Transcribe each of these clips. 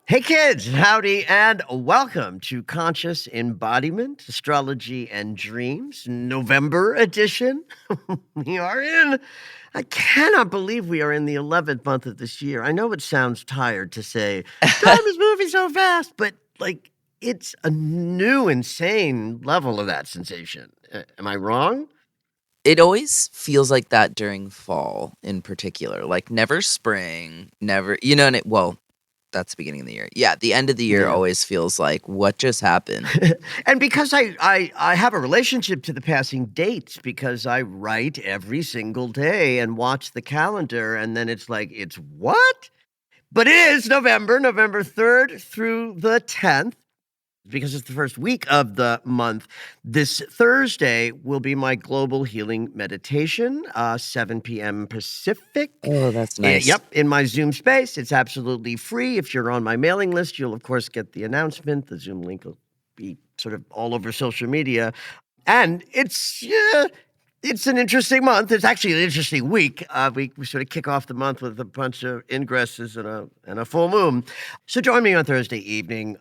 Hey kids, howdy and welcome to Conscious Embodiment, Astrology and Dreams, November edition. I cannot believe we are in the 11th month of this year. I know it sounds tired to say, time is moving so fast, but it's a new insane level of that sensation. Am I wrong? It always feels like that during fall in particular, like never spring, never, and that's the beginning of the year. Yeah, the end of the year always feels like, what just happened? And because I have a relationship to the passing dates because I write every single day and watch the calendar, and then it's like, it's what? But it is November 3rd through the 10th. Because it's the first week of the month. This Thursday will be my global healing meditation, 7 p.m. Pacific. Oh, that's nice. Yep, in my Zoom space. It's absolutely free. If you're on my mailing list, you'll, of course, get the announcement. The Zoom link will be sort of all over social media. And it's an interesting month. It's actually an interesting week. We sort of kick off the month with a bunch of ingresses and a full moon. So join me on Thursday evening.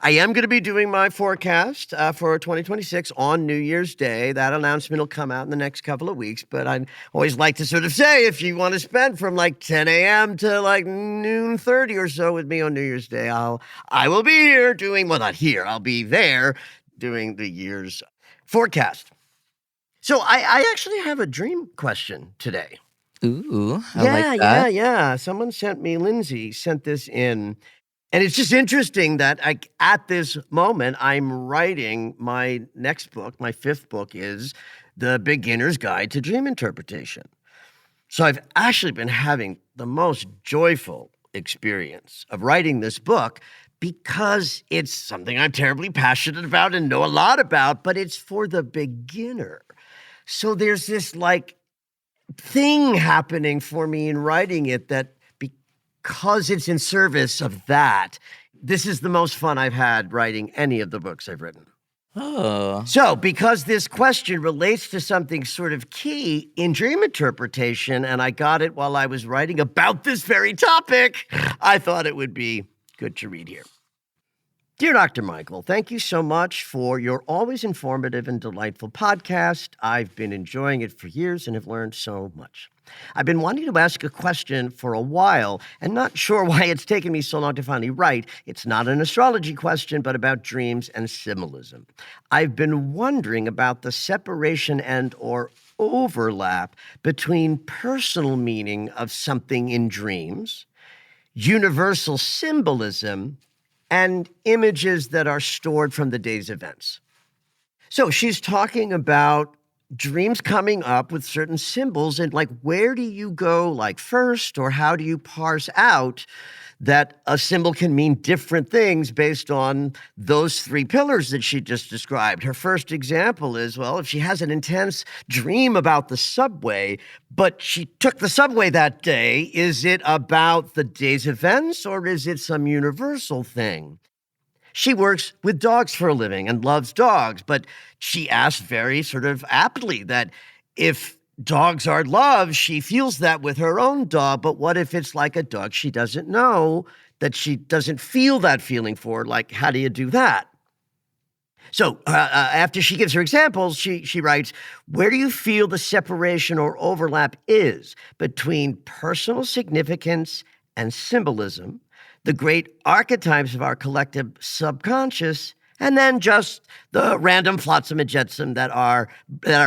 I am going to be doing my forecast for 2026 on New Year's Day. That announcement will come out in the next couple of weeks, but I always like to sort of say, if you want to spend from 10 a.m. to noon 30 or so with me on New Year's Day, I will be here I'll be there doing the year's forecast. So I actually have a dream question today. Ooh, I like that. Yeah. Lindsay sent this in. And it's just interesting that at this moment, I'm writing my next book. My fifth book is The Beginner's Guide to Dream Interpretation. So I've actually been having the most joyful experience of writing this book because it's something I'm terribly passionate about and know a lot about, but it's for the beginner. So there's this thing happening for me in writing it that because it's in service of that, this is the most fun I've had writing any of the books I've written. Oh. So because this question relates to something sort of key in dream interpretation, and I got it while I was writing about this very topic, I thought it would be good to read here. Dear Dr. Michael, thank you so much for your always informative and delightful podcast. I've been enjoying it for years and have learned so much. I've been wanting to ask a question for a while and not sure why it's taken me so long to finally write. It's not an astrology question, but about dreams and symbolism. I've been wondering about the separation and or overlap between personal meaning of something in dreams, universal symbolism, and images that are stored from the day's events. So she's talking about dreams coming up with certain symbols and where do you go first, or how do you parse out that a symbol can mean different things based on those three pillars that she just described. Her first example is, if she has an intense dream about the subway, but she took the subway that day, is it about the day's events or is it some universal thing? She works with dogs for a living and loves dogs, but she asked very sort of aptly that if dogs are loved, she feels that with her own dog, but what if it's like a dog she doesn't know, that she doesn't feel that feeling for? How do you do that? So after she gives her examples, she writes, where do you feel the separation or overlap is between personal significance and symbolism, the great archetypes of our collective subconscious, and then just the random flotsam and jetsam that our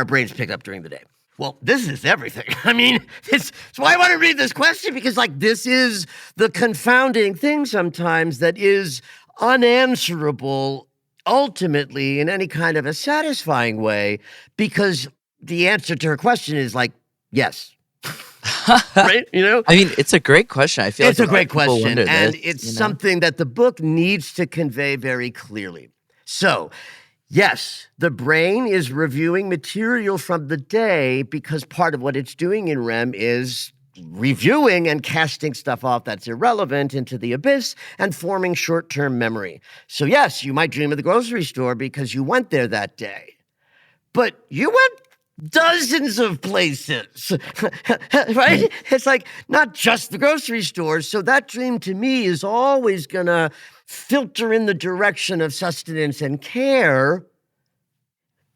brains pick up during the day? Well, this is everything. I mean, it's why I want to read this question, because this is the confounding thing sometimes that is unanswerable ultimately in any kind of a satisfying way, because the answer to her question is like, yes. Right? You know? I mean, it's a great question. I feel It's like a a lot great of people question, wonder and this, it's you know? something that the book needs to convey very clearly. So, yes, the brain is reviewing material from the day because part of what it's doing in REM is reviewing and casting stuff off that's irrelevant into the abyss and forming short-term memory. So, yes, you might dream of the grocery store because you went there that day. But you went dozens of places, right? It's like not just the grocery store. So that dream to me is always going to filter in the direction of sustenance and care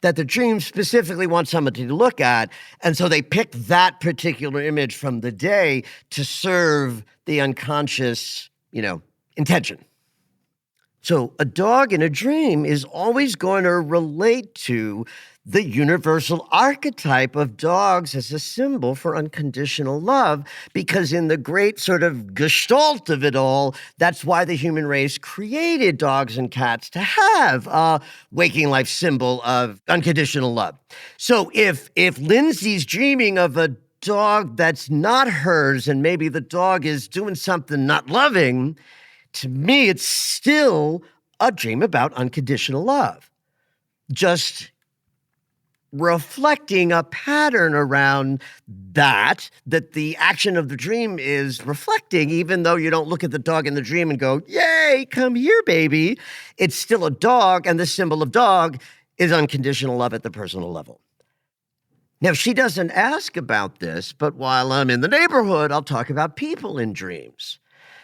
that the dream specifically wants somebody to look at. And so they pick that particular image from the day to serve the unconscious, intention. So a dog in a dream is always going to relate to the universal archetype of dogs as a symbol for unconditional love, because in the great sort of gestalt of it all, that's why the human race created dogs and cats, to have a waking life symbol of unconditional love. So if Lindsay's dreaming of a dog that's not hers, and maybe the dog is doing something not loving, to me, it's still a dream about unconditional love, just reflecting a pattern around that the action of the dream is reflecting, even though you don't look at the dog in the dream and go, yay, come here, baby. It's still a dog, and the symbol of dog is unconditional love at the personal level. Now, she doesn't ask about this, but while I'm in the neighborhood, I'll talk about people in dreams.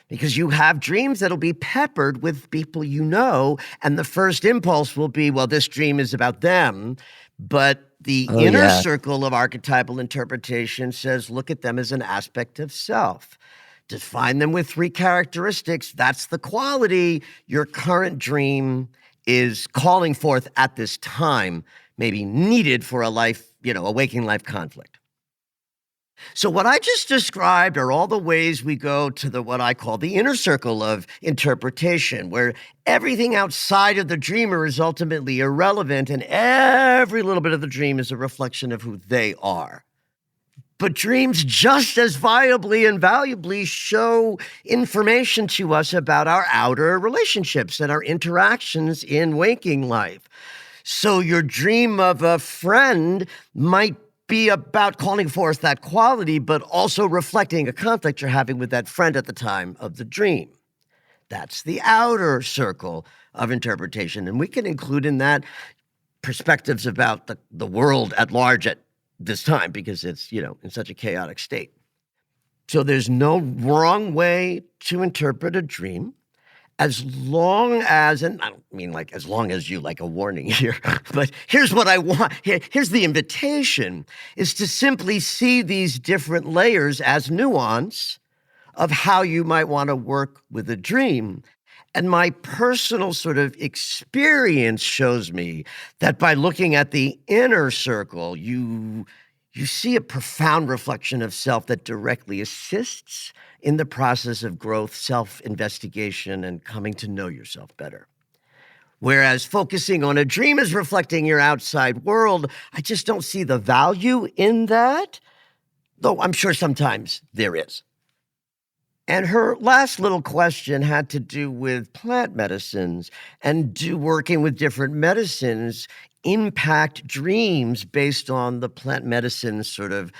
Because you have dreams that'll be peppered with people you know, and the first impulse will be, well, this dream is about them. But the Oh, inner yeah. circle of archetypal interpretation says, look at them as an aspect of self. Define them with 3 characteristics. That's the quality your current dream is calling forth at this time, maybe needed for a life, a waking life conflict. So what I just described are all the ways we go to what I call the inner circle of interpretation, where everything outside of the dreamer is ultimately irrelevant, and every little bit of the dream is a reflection of who they are. But dreams just as viably and valuably show information to us about our outer relationships and our interactions in waking life. So your dream of a friend might be about calling forth that quality, but also reflecting a conflict you're having with that friend at the time of the dream. That's the outer circle of interpretation. And we can include in that perspectives about the world at large at this time, because it's, in such a chaotic state. So there's no wrong way to interpret a dream, as long as, and I don't mean like as long as you like a warning here, but here's what I want. Here's the invitation, is to simply see these different layers as nuance of how you might want to work with a dream. And my personal sort of experience shows me that by looking at the inner circle, you see a profound reflection of self that directly assists in the process of growth, self-investigation, and coming to know yourself better. Whereas focusing on a dream is reflecting your outside world, I just don't see the value in that, though I'm sure sometimes there is. And her last little question had to do with plant medicines, and do working with different medicines impact dreams based on the plant medicine sort of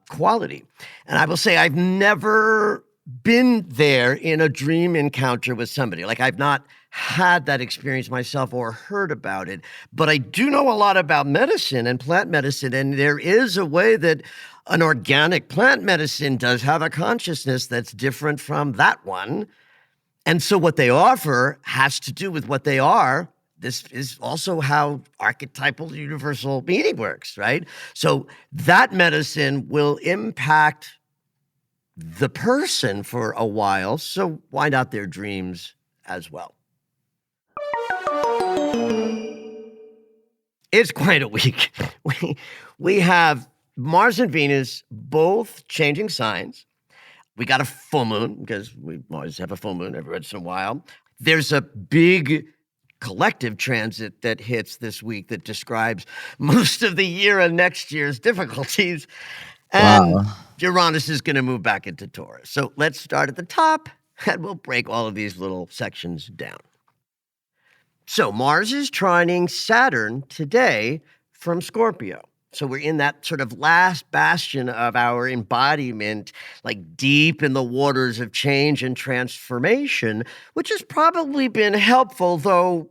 quality. And I will say I've never been there in a dream encounter with somebody. Like, I've not had that experience myself or heard about it, but I do know a lot about medicine and plant medicine, and there is a way that an organic plant medicine does have a consciousness that's different from that one. And so what they offer has to do with what they are. This is also how archetypal universal meaning works, right? So that medicine will impact the person for a while. So why not their dreams as well? It's quite a week. We have Mars and Venus both changing signs. We got a full moon, because we always have a full moon every once in a while. There's a big collective transit that hits this week that describes most of the year and next year's difficulties. And Wow. Uranus is going to move back into Taurus. So let's start at the top and we'll break all of these little sections down. So Mars is trining Saturn today from Scorpio. So we're in that sort of last bastion of our embodiment, like deep in the waters of change and transformation, which has probably been helpful, though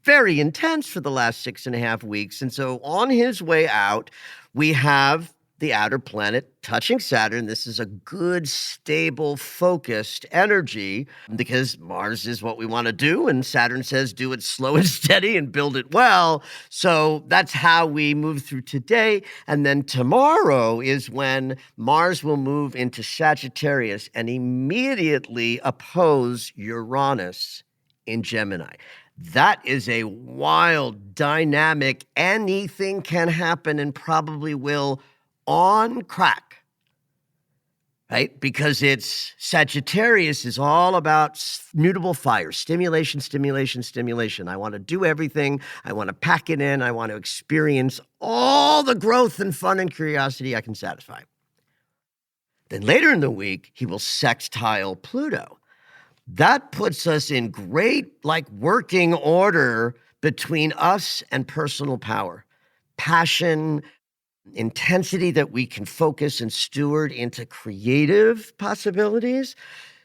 very intense for the last 6.5 weeks. And so on his way out, we have the outer planet touching Saturn. This is a good, stable, focused energy because Mars is what we want to do. And Saturn says, do it slow and steady and build it well. So that's how we move through today. And then tomorrow is when Mars will move into Sagittarius and immediately oppose Uranus in Gemini. That is a wild, dynamic, anything can happen and probably will on crack, right? Because it's Sagittarius is all about mutable fire, stimulation, stimulation, stimulation. I want to do everything. I want to pack it in. I want to experience all the growth and fun and curiosity I can satisfy. Then later in the week, he will sextile Pluto. That puts us in great, like, working order between us and personal power, passion, intensity that we can focus and steward into creative possibilities.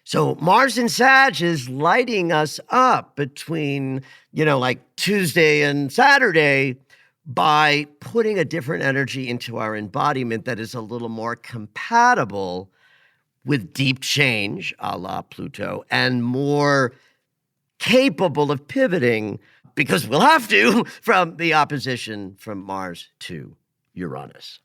So Mars in Sag is lighting us up between, like Tuesday and Saturday by putting a different energy into our embodiment that is a little more compatible with deep change, a la Pluto, and more capable of pivoting, because we'll have to, from the opposition from Mars to Uranus.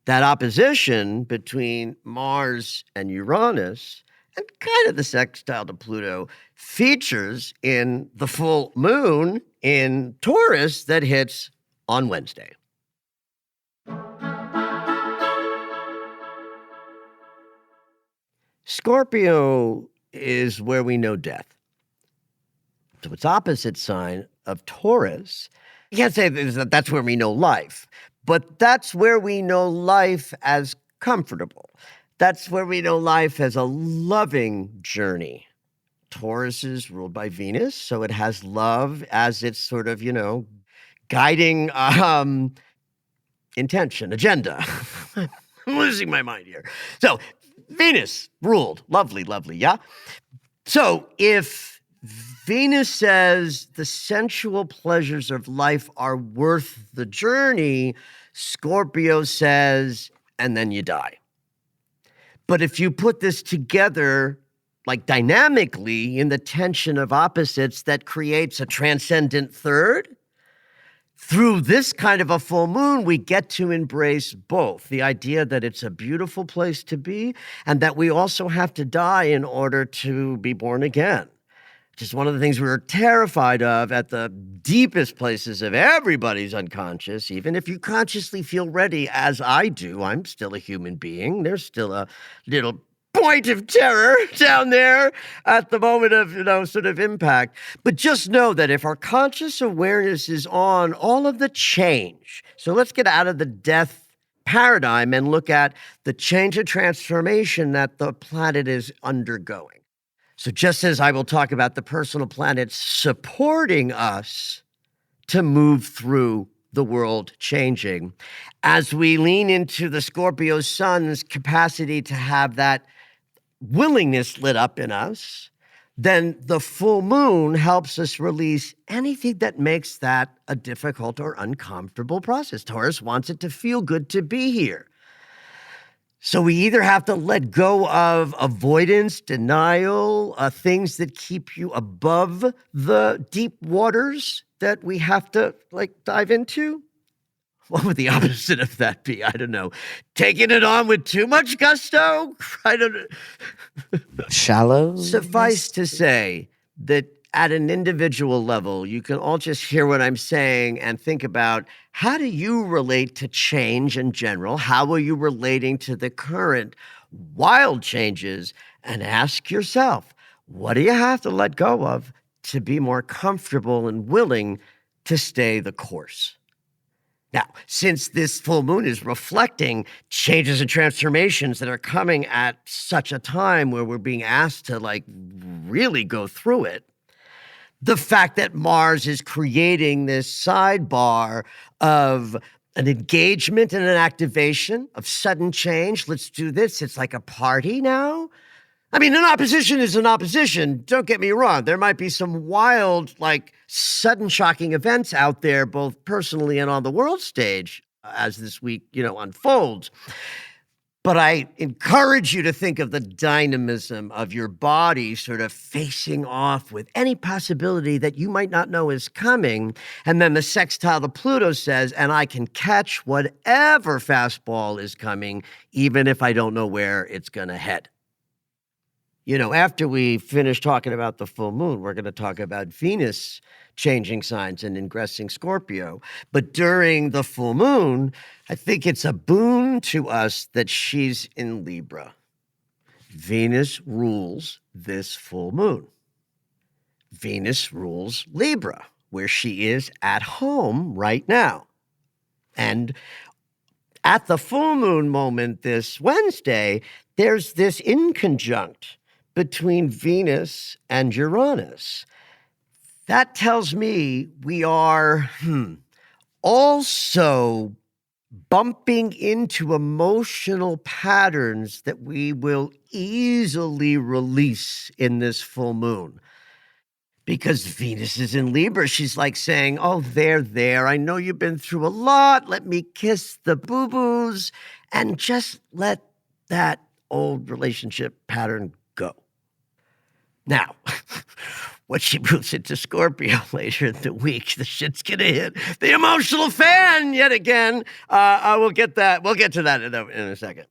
That opposition between Mars and Uranus, and kind of the sextile to Pluto, features in the full moon in Taurus that hits on Wednesday. Scorpio is where we know death. So it's opposite sign of Taurus. You can't say that that's where we know life, but that's where we know life as comfortable. That's where we know life as a loving journey. Taurus is ruled by Venus, so it has love as its sort of, guiding intention, agenda. I'm losing my mind here. So Venus ruled, lovely, lovely, yeah? So if Venus says the sensual pleasures of life are worth the journey, Scorpio says, and then you die. But if you put this together, like dynamically in the tension of opposites that creates a transcendent third, through this kind of a full moon, we get to embrace both. The idea that it's a beautiful place to be and that we also have to die in order to be born again. Just one of the things we were terrified of at the deepest places of everybody's unconscious. Even if you consciously feel ready, as I do, I'm still a human being. There's still a little point of terror down there at the moment of, sort of impact. But just know that if our conscious awareness is on all of the change, so let's get out of the death paradigm and look at the change and transformation that the planet is undergoing. So just as I will talk about the personal planets supporting us to move through the world changing, as we lean into the Scorpio sun's capacity to have that willingness lit up in us, then the full moon helps us release anything that makes that a difficult or uncomfortable process. Taurus wants it to feel good to be here. So we either have to let go of avoidance, denial, things that keep you above the deep waters that we have to dive into. What would the opposite of that be? I don't know. Taking it on with too much gusto? I don't know. Shallow? Suffice to say that at an individual level, you can all just hear what I'm saying and think about, how do you relate to change in general? How are you relating to the current wild changes? And ask yourself, what do you have to let go of to be more comfortable and willing to stay the course. Now, since this full moon is reflecting changes and transformations that are coming at such a time where we're being asked to like really go through it, the fact that Mars is creating this sidebar of an engagement and an activation of sudden change. Let's do this. It's like a party now. I mean, an opposition is an opposition. Don't get me wrong. There might be some wild, like sudden shocking events out there, both personally and on the world stage as this week, unfolds. But I encourage you to think of the dynamism of your body sort of facing off with any possibility that you might not know is coming. And then the sextile to Pluto says, and I can catch whatever fastball is coming, even if I don't know where it's going to head. After we finish talking about the full moon, we're going to talk about Venus changing signs and ingressing Scorpio. But during the full moon, I think it's a boon to us that she's in Libra. Venus rules this full moon. Venus rules Libra, where she is at home right now. And at the full moon moment this Wednesday, there's this inconjunct between Venus and Uranus. That tells me we are also bumping into emotional patterns that we will easily release in this full moon. Because Venus is in Libra, she's like saying, oh, there. I know you've been through a lot. Let me kiss the boo-boos and just let that old relationship pattern go. Now, when she moves into Scorpio later in the week, the shit's gonna hit the emotional fan yet again. We'll get to that in a second.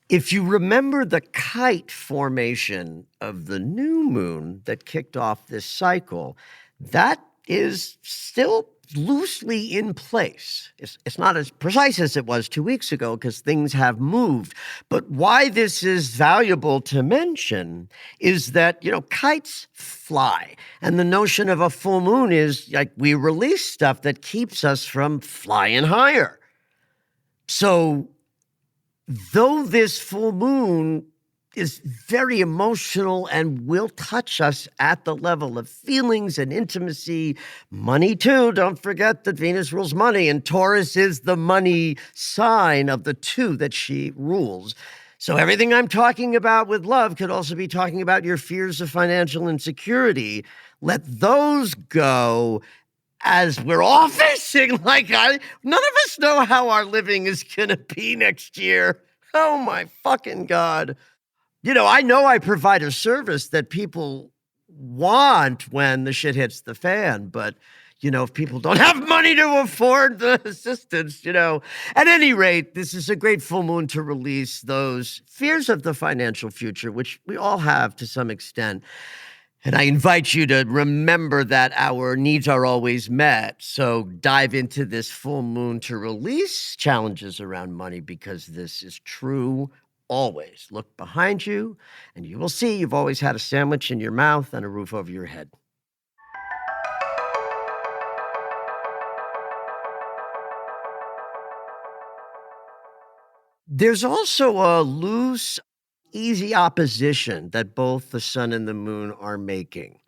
If you remember the kite formation of the new moon that kicked off this cycle, that is still loosely in place. It's not as precise as it was 2 weeks ago because things have moved. But why this is valuable to mention is that, kites fly. And the notion of a full moon is like we release stuff that keeps us from flying higher. So though this full moon is very emotional and will touch us at the level of feelings and intimacy, money too. Don't forget that Venus rules money, and Taurus is the money sign of the two that she rules. So everything I'm talking about with love could also be talking about your fears of financial insecurity. Let those go as we're all facing, none of us know how our living is going to be next year. Oh my fucking God. I know I provide a service that people want when the shit hits the fan, but, if people don't have money to afford the assistance, At any rate, this is a great full moon to release those fears of the financial future, which we all have to some extent. And I invite you to remember that our needs are always met. So dive into this full moon to release challenges around money, because this is true always. Look behind you and you will see you've always had a sandwich in your mouth and a roof over your head. There's also a loose, easy opposition that both the sun and the moon are making.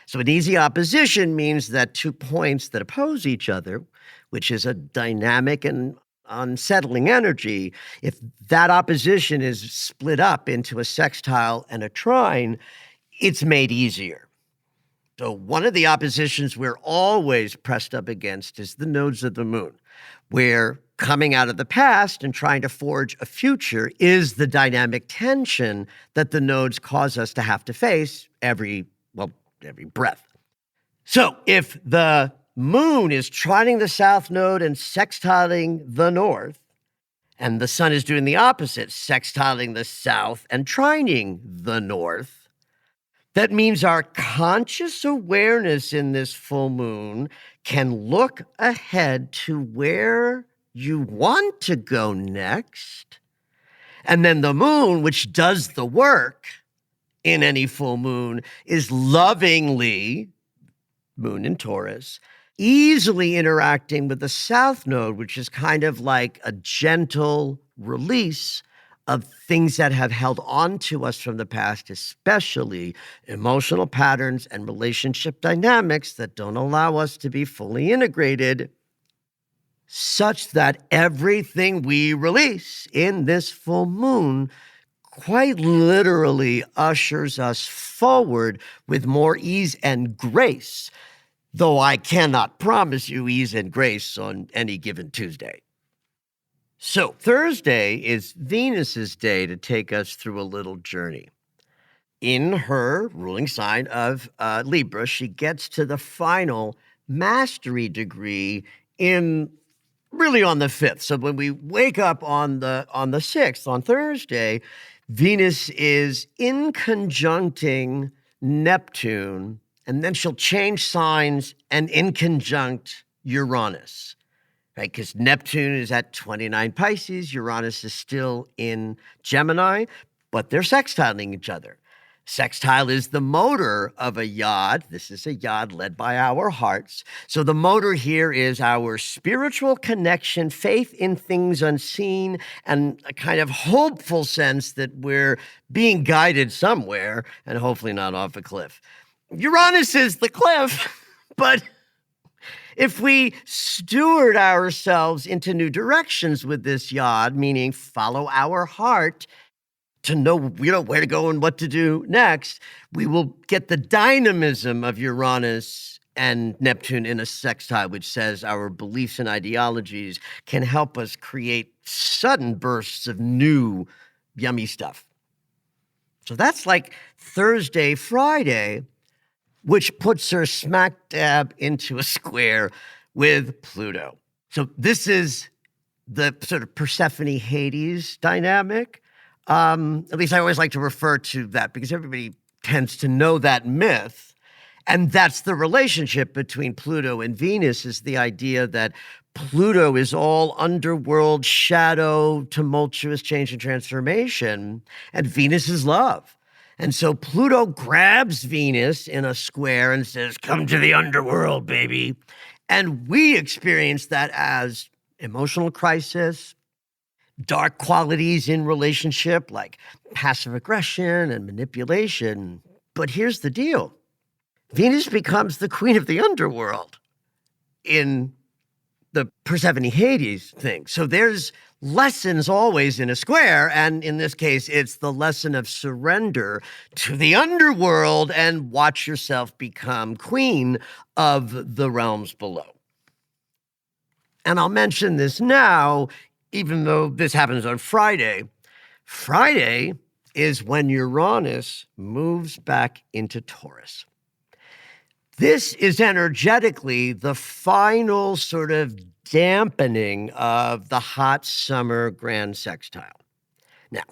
So an easy opposition means that 2 points that oppose each other, which is a dynamic and unsettling energy, if that opposition is split up into a sextile and a trine, it's made easier. So one of the oppositions we're always pressed up against is the nodes of the moon, where coming out of the past and trying to forge a future is the dynamic tension that the nodes cause us to have to face every breath. So if the moon is trining the south node and sextiling the north, and the sun is doing the opposite, sextiling the south and trining the north, that means our conscious awareness in this full moon can look ahead to where you want to go next. And then the moon, which does the work in any full moon, is lovingly moon in Taurus, easily interacting with the south node, which is kind of like a gentle release of things that have held on to us from the past, especially emotional patterns and relationship dynamics that don't allow us to be fully integrated, such that everything we release in this full moon quite literally ushers us forward with more ease and grace, though I cannot promise you ease and grace on any given Tuesday. So Thursday is Venus's day to take us through a little journey. In her ruling sign of Libra, she gets to the final mastery degree in really on the 5th. So when we wake up on the 6th, on Thursday, Venus is in conjuncting Neptune, and then she'll change signs and in conjunct Uranus, right? Because Neptune is at 29 Pisces, Uranus is still in Gemini, but they're sextiling each other. Sextile is the motor of a yod. This is a yod led by our hearts. So the motor here is our spiritual connection, faith in things unseen, and a kind of hopeful sense that we're being guided somewhere and hopefully not off a cliff. Uranus is the cliff, but if we steward ourselves into new directions with this yod, meaning follow our heart, to know, where to go and what to do next, we will get the dynamism of Uranus and Neptune in a sextile, which says our beliefs and ideologies can help us create sudden bursts of new yummy stuff. So that's like Thursday, Friday, which puts her smack dab into a square with Pluto. So this is the sort of Persephone-Hades dynamic. At least I always like to refer to that because everybody tends to know that myth. And that's the relationship between Pluto and Venus, is the idea that Pluto is all underworld, shadow, tumultuous change and transformation, and Venus is love. And so Pluto grabs Venus in a square and says, "Come to the underworld, baby." And we experience that as emotional crisis, dark qualities in relationship like passive aggression and manipulation. But here's the deal. Venus becomes the queen of the underworld in the Persephone-Hades thing. So there's lessons always in a square, and in this case, it's the lesson of surrender to the underworld and watch yourself become queen of the realms below. And I'll mention this now, even though this happens on Friday. Friday is when Uranus moves back into Taurus. This is energetically the final sort of dampening of the hot summer grand sextile. Now,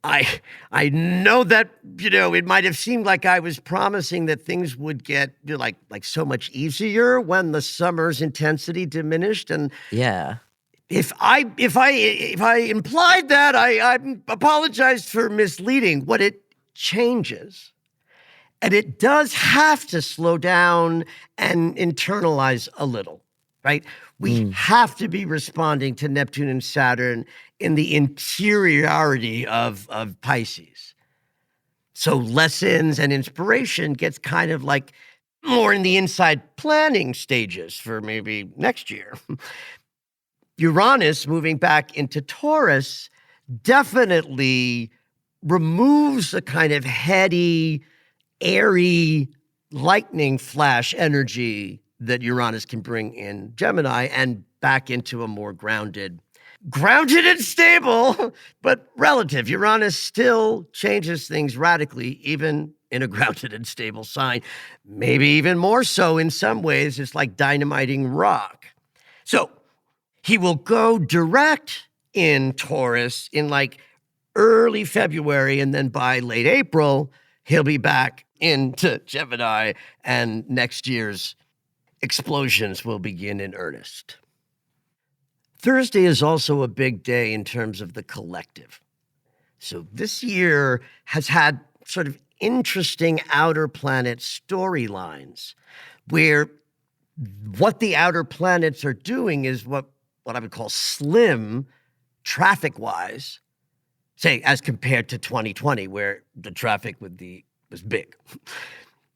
I know that, it might have seemed like I was promising that things would get like so much easier when the summer's intensity diminished. And Yeah. if I implied that, I apologize for misleading. What it changes, and it does have to slow down and internalize a little, right? We have to be responding to Neptune and Saturn in the interiority of Pisces. So lessons and inspiration gets kind of like more in the inside planning stages for maybe next year. Uranus moving back into Taurus definitely removes a kind of heady, airy, lightning flash energy that Uranus can bring in Gemini and back into a more grounded and stable, but relative. Uranus still changes things radically, even in a grounded and stable sign. Maybe even more so in some ways. It's like dynamiting rock. So he will go direct in Taurus in like early February, and then by late April, he'll be back into Gemini, and next year's explosions will begin in earnest. Thursday is also a big day in terms of the collective. So this year has had sort of interesting outer planet storylines. where what the outer planets are doing is what I would call slim traffic-wise, say, as compared to 2020, where the traffic was big.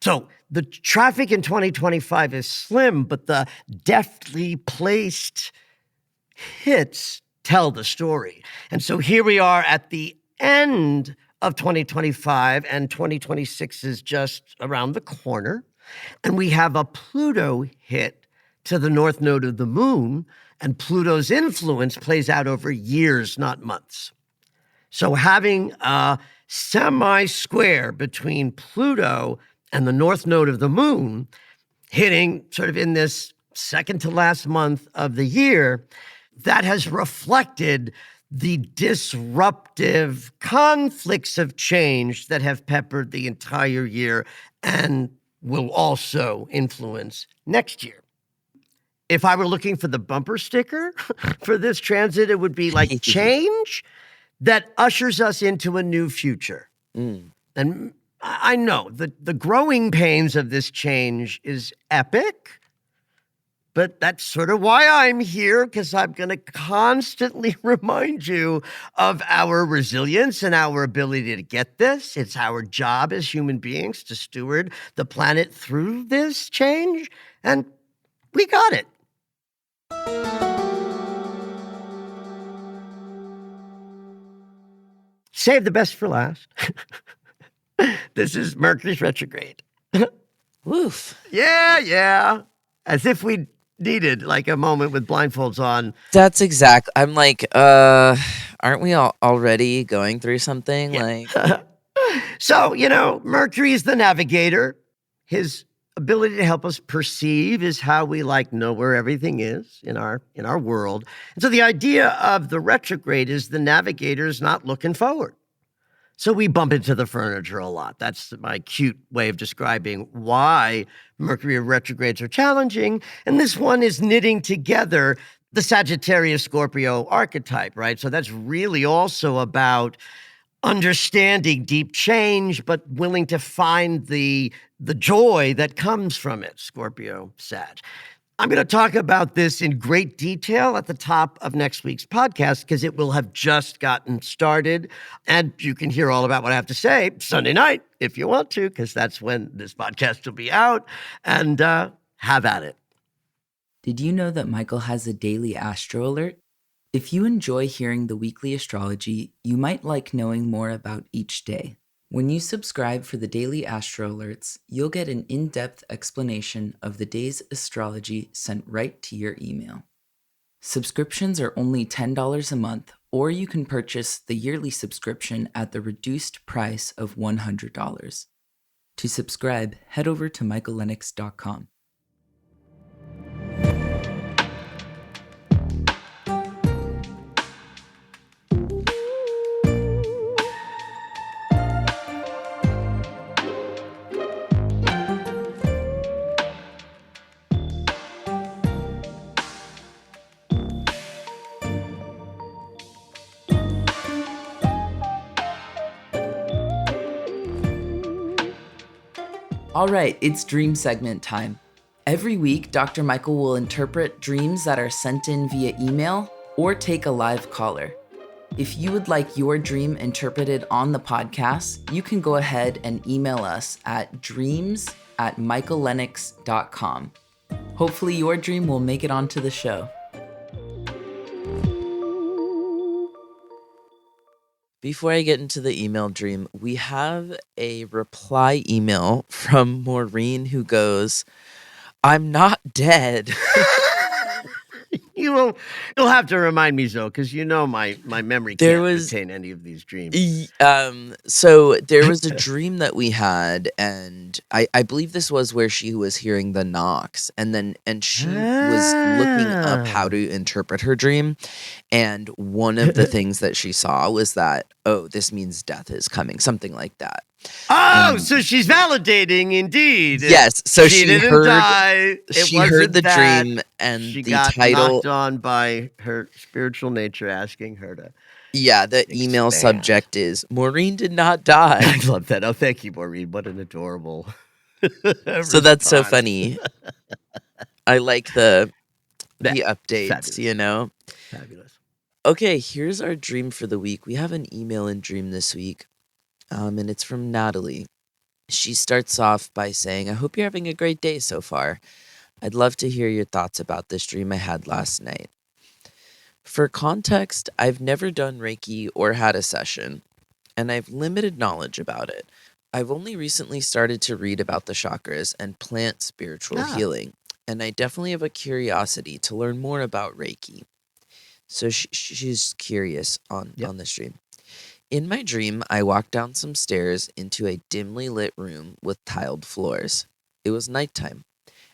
So the traffic in 2025 is slim, but the deftly placed hits tell the story. And so here we are at the end of 2025, and 2026 is just around the corner. And we have a Pluto hit to the north node of the moon, and Pluto's influence plays out over years, not months. So having a semi-square between Pluto and the north node of the moon hitting sort of in this second to last month of the year, that has reflected the disruptive conflicts of change that have peppered the entire year and will also influence next year. If I were looking for the bumper sticker for this transit, it would be like change that ushers us into a new future. And I know the growing pains of this change is epic, but that's sort of why I'm here, because I'm going to constantly remind you of our resilience and our ability to get this. It's our job as human beings to steward the planet through this change, and we got it. Save the best for last. This is Mercury's retrograde. Woof. Yeah. As if we needed like a moment with blindfolds on. That's exact. I'm like, aren't we all already going through something? Yeah. Like, so, Mercury is the navigator. His ability to help us perceive is how we know where everything is in our world. And so the idea of the retrograde is the navigator's not looking forward. So we bump into the furniture a lot. That's my cute way of describing why Mercury retrogrades are challenging. And this one is knitting together the Sagittarius-Scorpio archetype, right? So that's really also about understanding deep change, but willing to find the joy that comes from it, Scorpio, Sag. I'm going to talk about this in great detail at the top of next week's podcast because it will have just gotten started. And you can hear all about what I have to say Sunday night if you want to, because that's when this podcast will be out. And have at it. Did you know that Michael has a daily astro alert? If you enjoy hearing the weekly astrology, you might like knowing more about each day. When you subscribe for the daily astro alerts, you'll get an in-depth explanation of the day's astrology sent right to your email. Subscriptions are only $10 a month, or you can purchase the yearly subscription at the reduced price of $100. To subscribe, head over to michaellennox.com. All right, it's dream segment time. Every week, Dr. Michael will interpret dreams that are sent in via email or take a live caller. If you would like your dream interpreted on the podcast, you can go ahead and email us at dreams@michaellennox.com. Hopefully your dream will make it onto the show. before I get into the email dream, we have a reply email from Maureen who goes, "I'm not dead." You'll have to remind me, Zoe, because my memory can't retain any of these dreams. So there was a dream that we had, and I believe this was where she was hearing the knocks, and she was looking up how to interpret her dream, and one of the things that she saw was that, oh, this means death is coming, something like that. Oh, so she's validating, indeed. Yes, so she didn't heard, die. She heard the dream, and she the got title knocked on by her spiritual nature asking her to. Yeah, the email subject is "Maureen did not die." I love that. Oh, thank you, Maureen. What an adorable So that's so response. funny. I like the Yeah, updates, you know? Fabulous. Okay, here's our dream for the week. We have an email and dream this week, and it's from Natalie. She starts off by saying, I hope you're having a great day so far. I'd love to hear your thoughts about this dream I had last night. For context, I've never done Reiki or had a session, and I've limited knowledge about it. I've only recently started to read about the chakras and plant spiritual healing, and I definitely have a curiosity to learn more about Reiki. So she's curious on this dream. In my dream, I walked down some stairs into a dimly lit room with tiled floors. It was nighttime,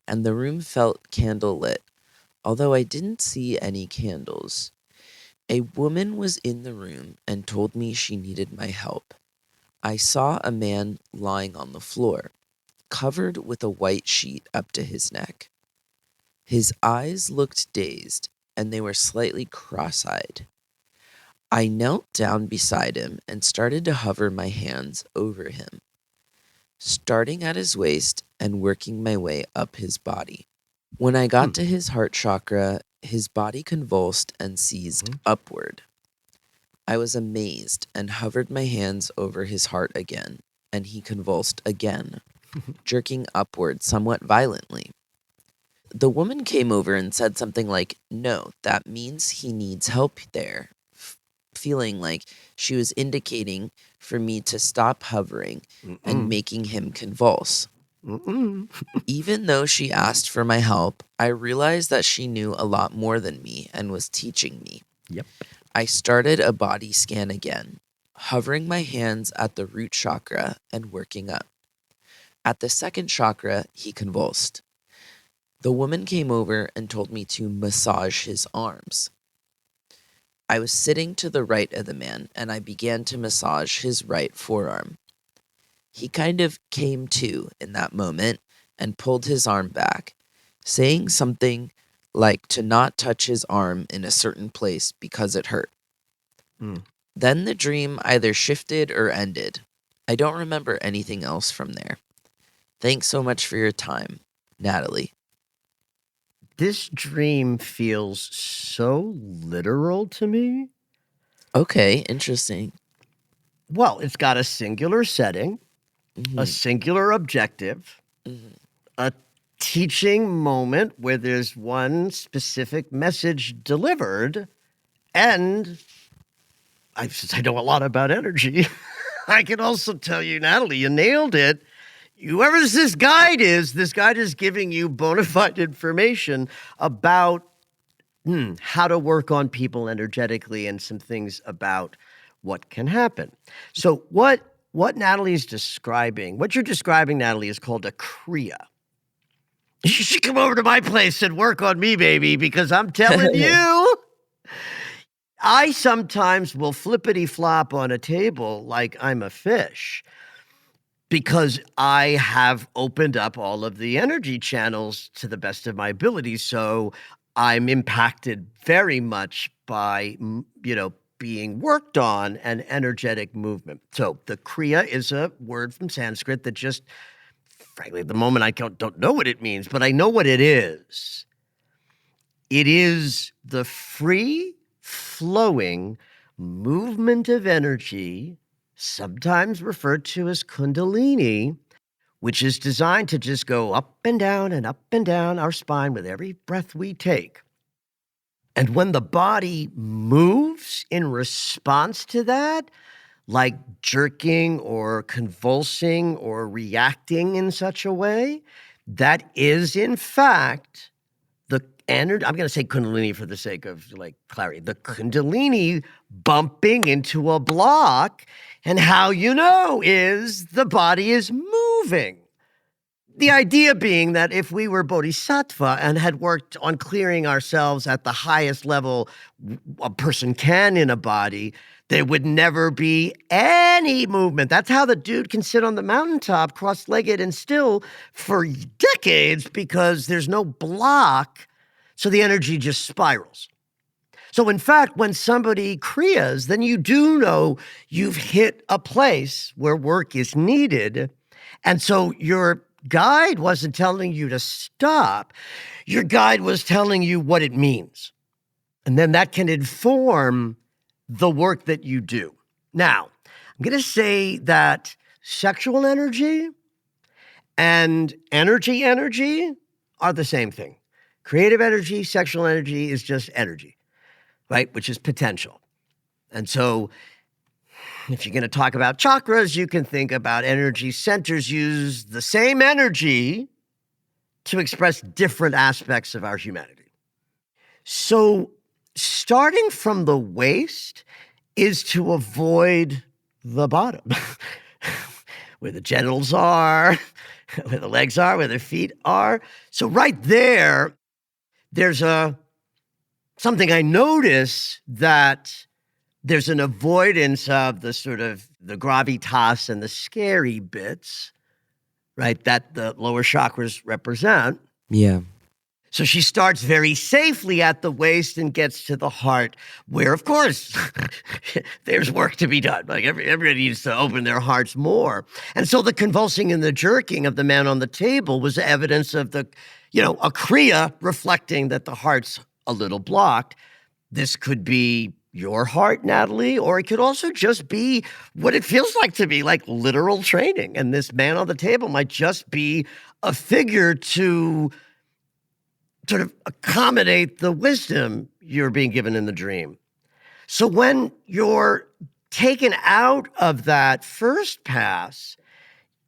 and the room felt candle lit, although I didn't see any candles. A woman was in the room and told me she needed my help. I saw a man lying on the floor, covered with a white sheet up to his neck. His eyes looked dazed, and they were slightly cross-eyed. I knelt down beside him and started to hover my hands over him, starting at his waist and working my way up his body. When I got to his heart chakra, his body convulsed and seized upward. I was amazed and hovered my hands over his heart again, and he convulsed again, jerking upward somewhat violently. The woman came over and said something like, "No, that means he needs help there," feeling like she was indicating for me to stop hovering and making him convulse. Even though she asked for my help, I realized that she knew a lot more than me and was teaching me. Yep. I started a body scan again, hovering my hands at the root chakra and working up. At the second chakra, he convulsed. The woman came over and told me to massage his arms. I was sitting to the right of the man, and I began to massage his right forearm. He kind of came to in that moment and pulled his arm back, saying something like to not touch his arm in a certain place because it hurt. Then the dream either shifted or ended. I don't remember anything else from there. Thanks so much for your time, Natalie. This dream feels so literal to me. Okay, interesting. Well, it's got a singular setting, a singular objective, a teaching moment where there's one specific message delivered, and since I know a lot about energy, I can also tell you, Natalie, you nailed it. Whoever this guide is giving you bona fide information about how to work on people energetically and some things about what can happen. So what Natalie's describing, what you're describing, Natalie, is called a kriya. You should come over to my place and work on me, baby, because I'm telling you, I sometimes will flippity flop on a table like I'm a fish because I have opened up all of the energy channels to the best of my ability. So I'm impacted very much by, being worked on and energetic movement. So the kriya is a word from Sanskrit that just, frankly, at the moment I don't know what it means, but I know what it is. It is the free flowing movement of energy, sometimes referred to as kundalini, which is designed to just go up and down our spine with every breath we take. And when the body moves in response to that, like jerking or convulsing or reacting in such a way, that is in fact the energy. I'm going to say kundalini for the sake of clarity. The kundalini bumping into a block, and how you know is the body is moving. The idea being that if we were bodhisattva and had worked on clearing ourselves at the highest level a person can in a body, there would never be any movement. That's how the dude can sit on the mountaintop cross-legged and still for decades, because there's no block, so the energy just spirals. So in fact, when somebody kriyas, then you do know you've hit a place where work is needed. And so you're guide wasn't telling you to stop. Your guide was telling you what it means. And then that can inform the work that you do. Now, I'm going to say that sexual energy and energy are the same thing. Creative energy, sexual energy is just energy, right? Which is potential. And so if you're going to talk about chakras, you can think about energy centers use the same energy to express different aspects of our humanity. So starting from the waist is to avoid the bottom, where the genitals are, where the legs are, where the feet are. So right there, there's something I notice, that there's an avoidance of the sort of the gravitas and the scary bits, right, that the lower chakras represent. Yeah. So she starts very safely at the waist and gets to the heart, where, of course, there's work to be done. Like everybody needs to open their hearts more. And so the convulsing and the jerking of the man on the table was evidence of a kriya reflecting that the heart's a little blocked. This could be your heart, Natalie, or it could also just be what it feels like to be like literal training. And this man on the table might just be a figure to sort of accommodate the wisdom you're being given in the dream. So when you're taken out of that first pass,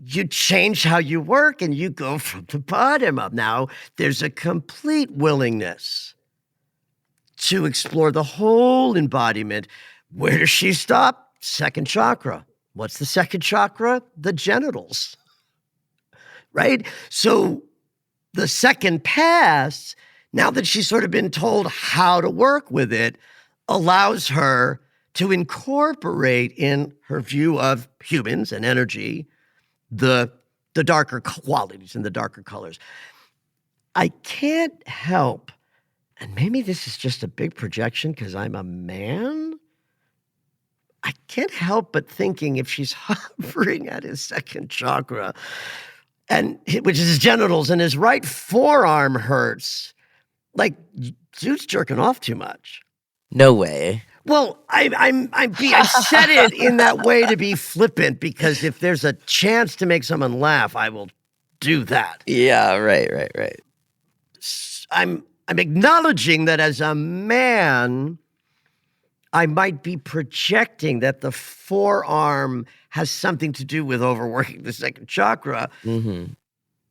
you change how you work and you go from the bottom up. Now, there's a complete willingness to explore the whole embodiment. Where does she stop? Second chakra. What's the second chakra? The genitals, right? So the second pass, now that she's sort of been told how to work with it, allows her to incorporate in her view of humans and energy the darker qualities and the darker colors. I can't help, and maybe this is just a big projection because I'm a man, I can't help but thinking if she's hovering at his second chakra, and which is his genitals, and his right forearm hurts, like dude's jerking off too much. No way. Well, I said it in that way to be flippant, because if there's a chance to make someone laugh, I will do that. Yeah, right. I'm acknowledging that as a man, I might be projecting that the forearm has something to do with overworking the second chakra. Mm-hmm.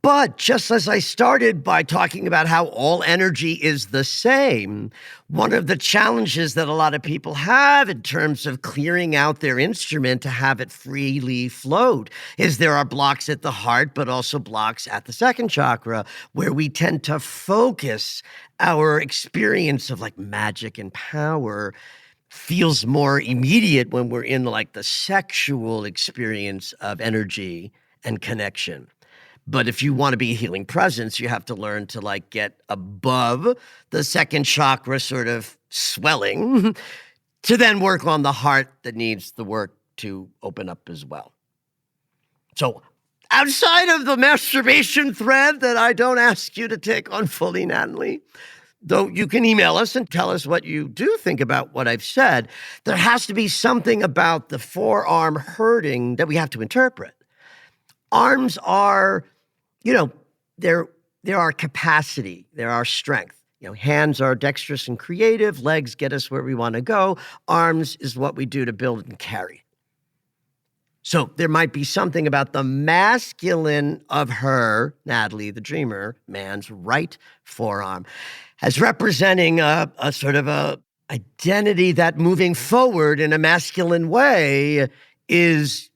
But just as I started by talking about how all energy is the same, one of the challenges that a lot of people have in terms of clearing out their instrument to have it freely float is there are blocks at the heart, but also blocks at the second chakra, where we tend to focus our experience of like magic and power feels more immediate when we're in like the sexual experience of energy and connection. But if you want to be a healing presence, you have to learn to like get above the second chakra sort of swelling to then work on the heart that needs the work to open up as well. So outside of the masturbation thread that I don't ask you to take on fully, Natalie, though you can email us and tell us what you do think about what I've said, there has to be something about the forearm hurting that we have to interpret. Arms are, they're our capacity, they're our strength. Hands are dexterous and creative, legs get us where we want to go, arms is what we do to build and carry. So there might be something about the masculine of her, Natalie, the dreamer, man's right forearm, as representing a sort of a identity that moving forward in a masculine way is,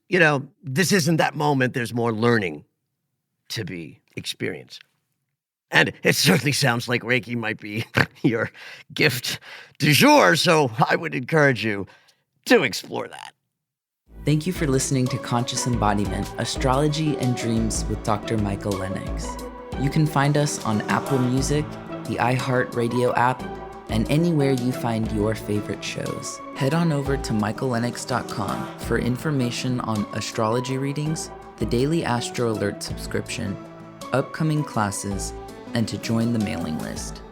this isn't that moment. There's more learning to be experienced. And it certainly sounds like Reiki might be your gift du jour, so I would encourage you to explore that. Thank you for listening to Conscious Embodiment, Astrology and Dreams with Dr. Michael Lennox. You can find us on Apple Music, the iHeartRadio app, and anywhere you find your favorite shows. Head on over to michaellennox.com for information on astrology readings, the Daily Astro Alert subscription, upcoming classes, and to join the mailing list.